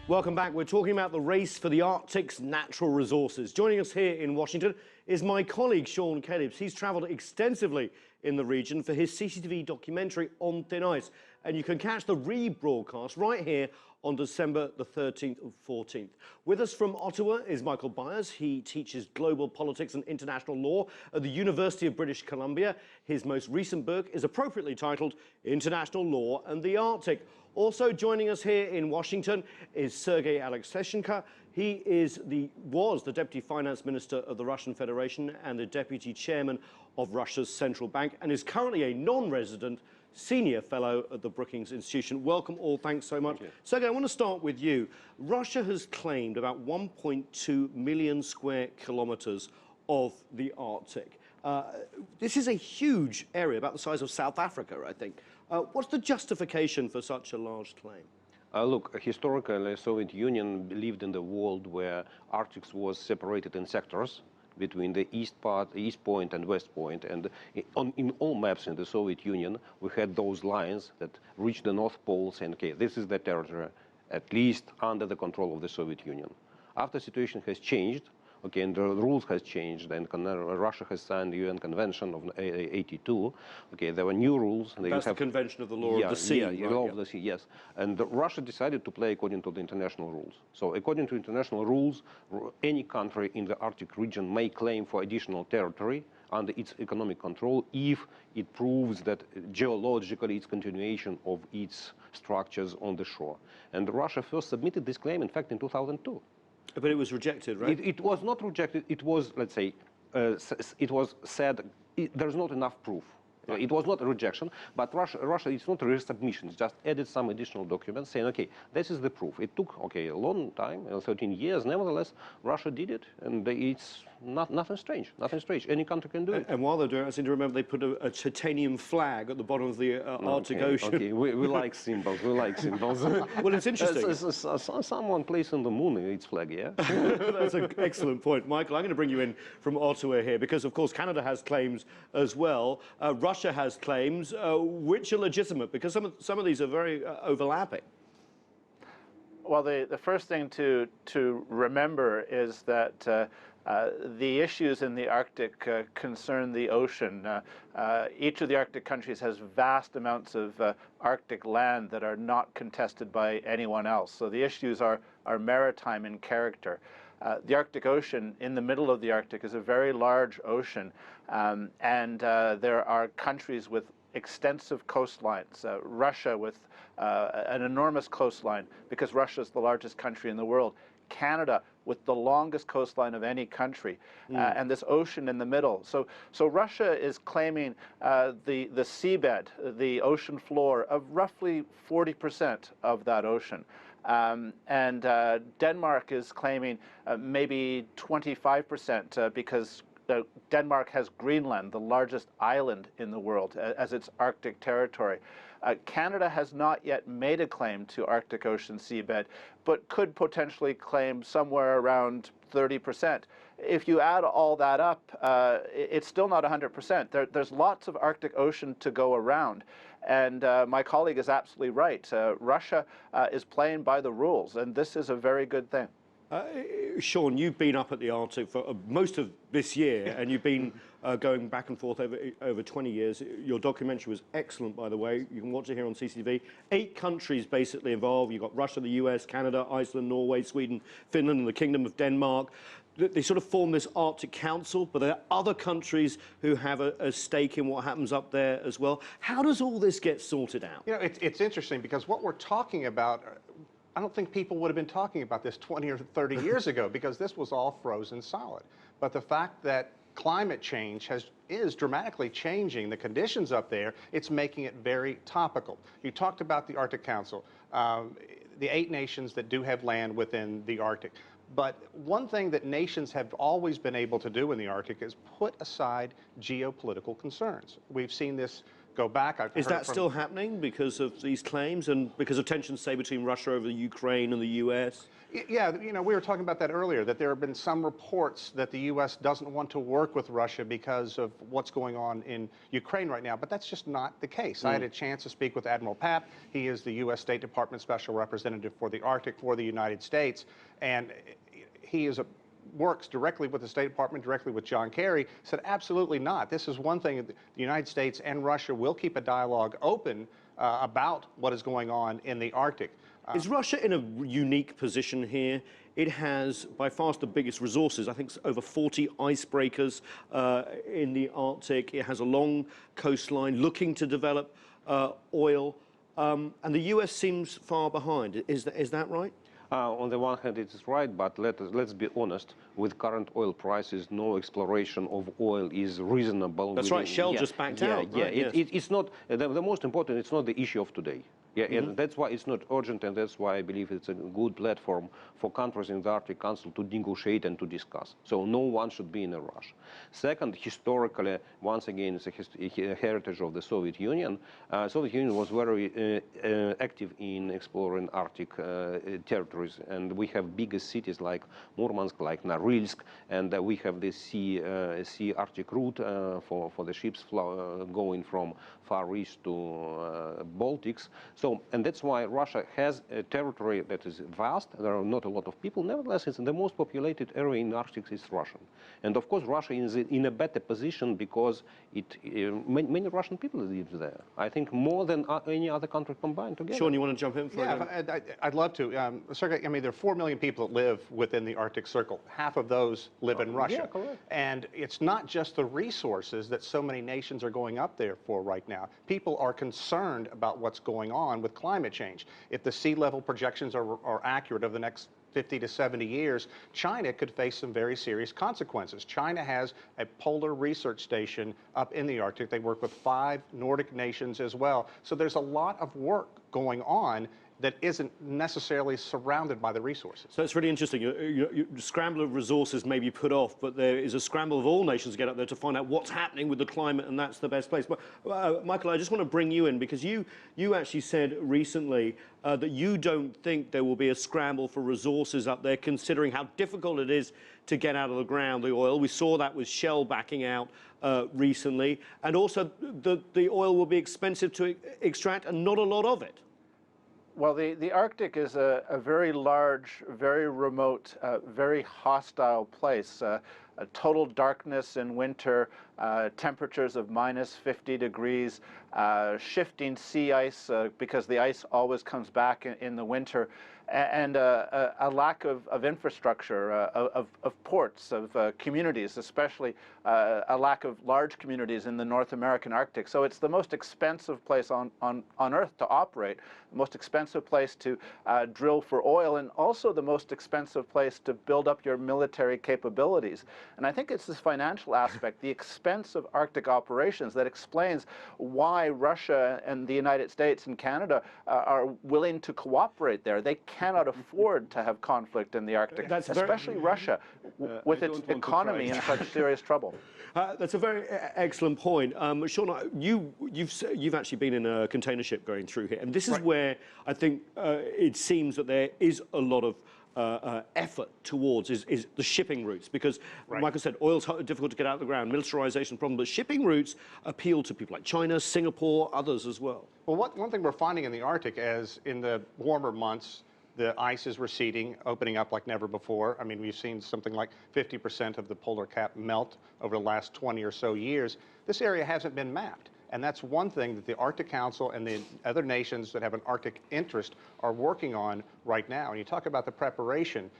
Welcome back. We're talking about the race for the Arctic's natural resources. Joining us here in Washington is my colleague, Sean Callebs. He's travelled extensively in the region for his CCTV documentary On Thin Ice. And you can catch the rebroadcast right here on December the 13th and 14th. With us from Ottawa is Michael Byers. He teaches global politics and international law at the University of British Columbia. His most recent book is appropriately titled International Law and the Arctic. Also joining us here in Washington is Sergey Aleksashenko. He was the Deputy Finance Minister of the Russian Federation and the Deputy Chairman of Russia's Central Bank, and is currently a non-resident Senior Fellow at the Brookings Institution. Welcome all, thanks so much. Sergey, I want to start with you. Russia has claimed about 1.2 million square kilometers of the Arctic. This is a huge area, about the size of South Africa, I think. What's the justification for such a large claim? Look, historically, the Soviet Union lived in the world where Arctic was separated in sectors between the east point and west point, and in all maps in the Soviet Union we had those lines that reached the North Pole, saying, okay, this is the territory at least under the control of the Soviet Union. After the situation has changed, okay, and the rules has changed, and Russia has signed the UN Convention of '82. Okay, there were new rules. That's the Convention of the Law of the Sea. Yeah, Law of the Sea, yes. And Russia decided to play according to the international rules. So according to international rules, any country in the Arctic region may claim for additional territory under its economic control if it proves that geologically it's continuation of its structures on the shore. And Russia first submitted this claim, in fact, in 2002. But it was rejected, right? It was not rejected. It was, let's say, it was said there's not enough proof. It was not a rejection, but Russia, it's not a resubmission. It's just added some additional documents saying, okay, this is the proof. It took, okay, a long time, 13 years. Nevertheless, Russia did it, and it's nothing strange. Nothing strange. Any country can do it. And while they're doing it, I seem to remember they put a titanium flag at the bottom of the Arctic Ocean. Okay, we like symbols. We like symbols. Well, it's interesting. Someone placing the moon its flag, yeah? That's an excellent point. Michael, I'm going to bring you in from Ottawa here because, of course, Canada has claims as well. Russia has claims, which are legitimate, because some of these are very overlapping. Well, the first thing to remember is that the issues in the Arctic concern the ocean. Each of the Arctic countries has vast amounts of Arctic land that are not contested by anyone else. So the issues are maritime in character. The Arctic Ocean, in the middle of the Arctic, is a very large ocean, and there are countries with extensive coastlines. Russia with an enormous coastline, because Russia is the largest country in the world. Canada with the longest coastline of any country, and this ocean in the middle. So Russia is claiming the seabed, the ocean floor, of roughly 40% of that ocean. And Denmark is claiming maybe 25% because Denmark has Greenland, the largest island in the world, as its Arctic territory. Canada has not yet made a claim to Arctic Ocean seabed, but could potentially claim somewhere around 30%. If you add all that up, it's still not 100%. There's lots of Arctic Ocean to go around. And my colleague is absolutely right. Russia is playing by the rules, and this is a very good thing. Sean, you've been up at the Arctic for most of this year, and you've been going back and forth over 20 years. Your documentary was excellent, by the way. You can watch it here on CCTV. 8 countries basically involved. You've got Russia, the US, Canada, Iceland, Norway, Sweden, Finland, and the Kingdom of Denmark. They sort of form this Arctic Council, but there are other countries who have a stake in what happens up there as well. How does all this get sorted out? You know, it's interesting because what we're talking about, I don't think people would have been talking about this 20 or 30 years ago, because this was all frozen solid. But the fact that climate change is dramatically changing the conditions up there, it's making it very topical. You talked about the Arctic Council, the 8 nations that do have land within the Arctic. But one thing that nations have always been able to do in the Arctic is put aside geopolitical concerns. We've seen this go back. Is that still happening because of these claims and because of tensions, say, between Russia over the Ukraine and the U.S.? Yeah, you know, we were talking about that earlier, that there have been some reports that the U.S. doesn't want to work with Russia because of what's going on in Ukraine right now, but that's just not the case. I had a chance to speak with Admiral Papp. He is the U.S. State Department Special Representative for the Arctic for the United States, and he works directly with the State Department, directly with John Kerry, said absolutely not. This is one thing, the United States and Russia will keep a dialogue open about what is going on in the Arctic. Is Russia in a unique position here? It has by far the biggest resources. I think it's over 40 icebreakers in the Arctic. It has a long coastline looking to develop oil, and the U.S. seems far behind. Is that right? On the one hand, it is right, but let's be honest. With current oil prices, no exploration of oil is reasonable. That's right. Shell just backed out. Yeah, right? it's not the most important. It's not the issue of today. Yeah, and that's why it's not urgent, and that's why I believe it's a good platform for countries in the Arctic Council to negotiate and to discuss. So no one should be in a rush. Second, historically, once again, it's a heritage of the Soviet Union. Soviet Union was very active in exploring Arctic territories, and we have bigger cities like Murmansk, like Norilsk, and we have the sea Arctic route for the ships going from Far East to Baltics. So, and that's why Russia has a territory that is vast. There are not a lot of people. Nevertheless, it's the most populated area in the Arctic is Russian. And of course, Russia is in a better position because many Russian people live there. I think more than any other country combined together. Sean, you want to jump in? Yeah, I'd love to. Sergey, I mean, there are 4 million people that live within the Arctic Circle. Half of those live in Russia. Yeah, correct. And it's not just the resources that so many nations are going up there for right now. People are concerned about what's going on with climate change. If the sea level projections are accurate over the next 50 to 70 years, China could face some very serious consequences. China has a polar research station up in the Arctic. They work with 5 Nordic nations as well. So there's a lot of work going on that isn't necessarily surrounded by the resources. So it's really interesting. You scramble of resources may be put off, but there is a scramble of all nations to get up there to find out what's happening with the climate, and that's the best place. But Michael, I just want to bring you in because you actually said recently that you don't think there will be a scramble for resources up there, considering how difficult it is to get out of the ground the oil. We saw that with Shell backing out recently, and also the oil will be expensive to extract and not a lot of it. Well, the Arctic is a very large, very remote, very hostile place. Total darkness in winter, temperatures of minus 50 degrees, shifting sea ice because the ice always comes back in the winter, and a lack of infrastructure, of ports, of communities, especially a lack of large communities in the North American Arctic. So it's the most expensive place on Earth to operate, the most expensive place to drill for oil, and also the most expensive place to build up your military capabilities. And I think it's this financial aspect, the expense of Arctic operations, that explains why Russia and the United States and Canada are willing to cooperate there. They cannot afford to have conflict in the Arctic, especially Russia, with its economy in such serious trouble. That's a very excellent point. Sean, you've actually been in a container ship going through here, and this is where I think it seems that there is a lot of effort towards is the shipping routes, because Michael said oil's difficult to get out of the ground, militarization problem, but shipping routes appeal to people like China, Singapore, others as well. Well, one thing we're finding in the Arctic, as in the warmer months, the ice is receding, opening up like never before. I mean, we've seen something like 50% of the polar cap melt over the last 20 or so years. This area hasn't been mapped. And that's one thing that the Arctic Council and the other nations that have an Arctic interest are working on right now. And you talk about the preparation.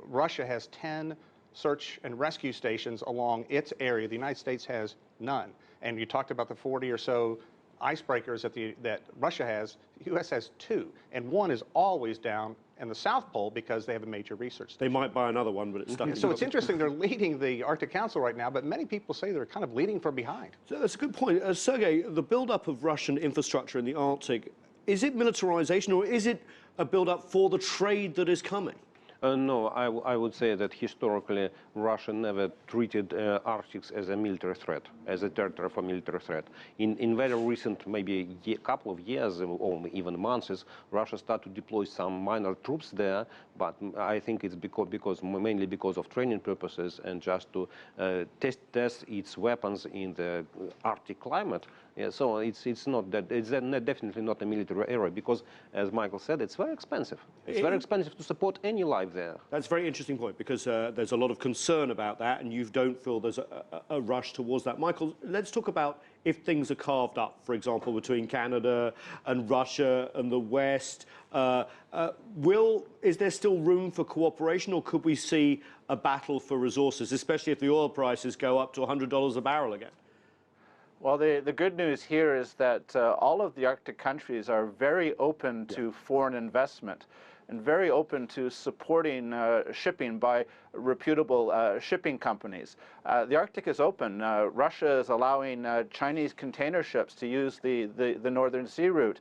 Russia has 10 search and rescue stations along its area. The United States has none. And you talked about the 40 or so icebreakers that Russia has. The U.S. has 2. And one is always down in the South Pole because they have a major research station. They might buy another one, but it's stuck. So it's interesting, they're leading the Arctic Council right now, but many people say they're kind of leading from behind. So that's a good point. Sergey, the build-up of Russian infrastructure in the Arctic, is it militarization or is it a build-up for the trade that is coming? No, I would say that historically Russia never treated Arctic as a military threat, as a territory for military threat. In very recent, maybe couple of years or even months, Russia started to deploy some minor troops there, but I think it's mainly because of training purposes and just to test its weapons in the Arctic climate. Yeah, so it's definitely not a military area because, as Michael said, it's very expensive. It's very expensive to support any life there. That's a very interesting point because there's a lot of concern about that, and you don't feel there's a rush towards that. Michael, let's talk about if things are carved up, for example, between Canada and Russia and the West. Is there still room for cooperation, or could we see a battle for resources, especially if the oil prices go up to $100 a barrel again? Well, the good news here is that all of the Arctic countries are very open to foreign investment and very open to supporting shipping by reputable shipping companies. The Arctic is open. Russia is allowing Chinese container ships to use the Northern Sea route.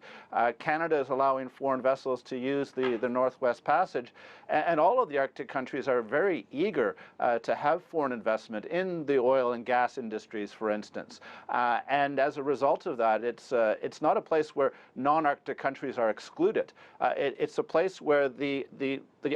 Canada is allowing foreign vessels to use the Northwest Passage. And all of the Arctic countries are very eager to have foreign investment in the oil and gas industries, for instance. And as a result of that, it's not a place where non-Arctic countries are excluded. It's a place where the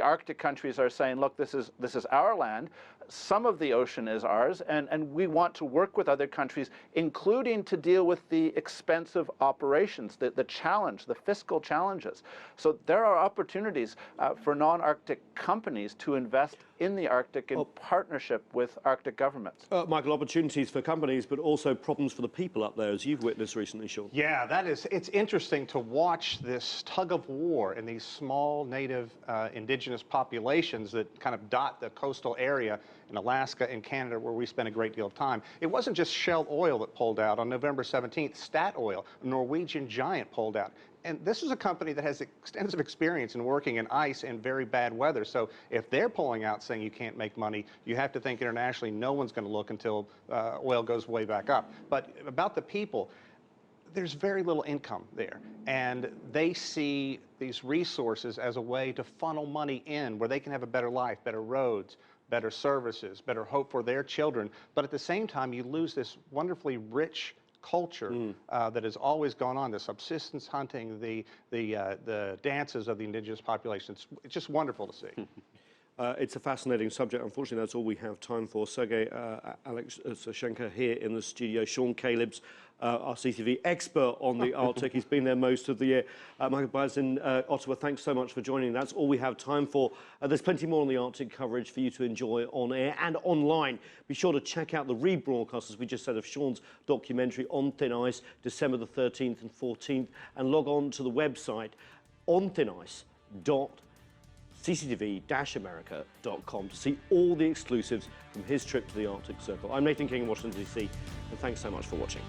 Arctic countries are saying, look, this is our land. Some of the ocean is ours, and we want to work with other countries, including to deal with the expensive operations, the challenge, the fiscal challenges. So there are opportunities for non-Arctic companies to invest in the Arctic in partnership with Arctic governments. Michael, opportunities for companies, but also problems for the people up there, as you've witnessed recently, Sean. Yeah, it's interesting to watch this tug of war in these small native indigenous populations that kind of dot the coastal area in Alaska and Canada, where we spend a great deal of time. It wasn't just Shell Oil that pulled out. On November 17th, Statoil, a Norwegian giant, pulled out. And this is a company that has extensive experience in working in ice and very bad weather. So if they're pulling out saying you can't make money, you have to think internationally no one's going to look until oil goes way back up. But about the people, there's very little income there. And they see these resources as a way to funnel money in where they can have a better life, better roads, better services, better hope for their children. But at the same time, you lose this wonderfully rich culture that has always gone on, the subsistence hunting, the dances of the indigenous populations. It's just wonderful to see. It's a fascinating subject. Unfortunately, that's all we have time for. Sergey Aleksashenko here in the studio. Sean Callebs, our CCTV expert on the Arctic. He's been there most of the year. Michael Byers in Ottawa, thanks so much for joining. That's all we have time for. There's plenty more on the Arctic coverage for you to enjoy on air and online. Be sure to check out the rebroadcast, as we just said, of Sean's documentary On Thin Ice, December the 13th and 14th, and log on to the website onthinIce.cctv-america.com to see all the exclusives from his trip to the Arctic Circle. I'm Nathan King in Washington, D.C., and thanks so much for watching.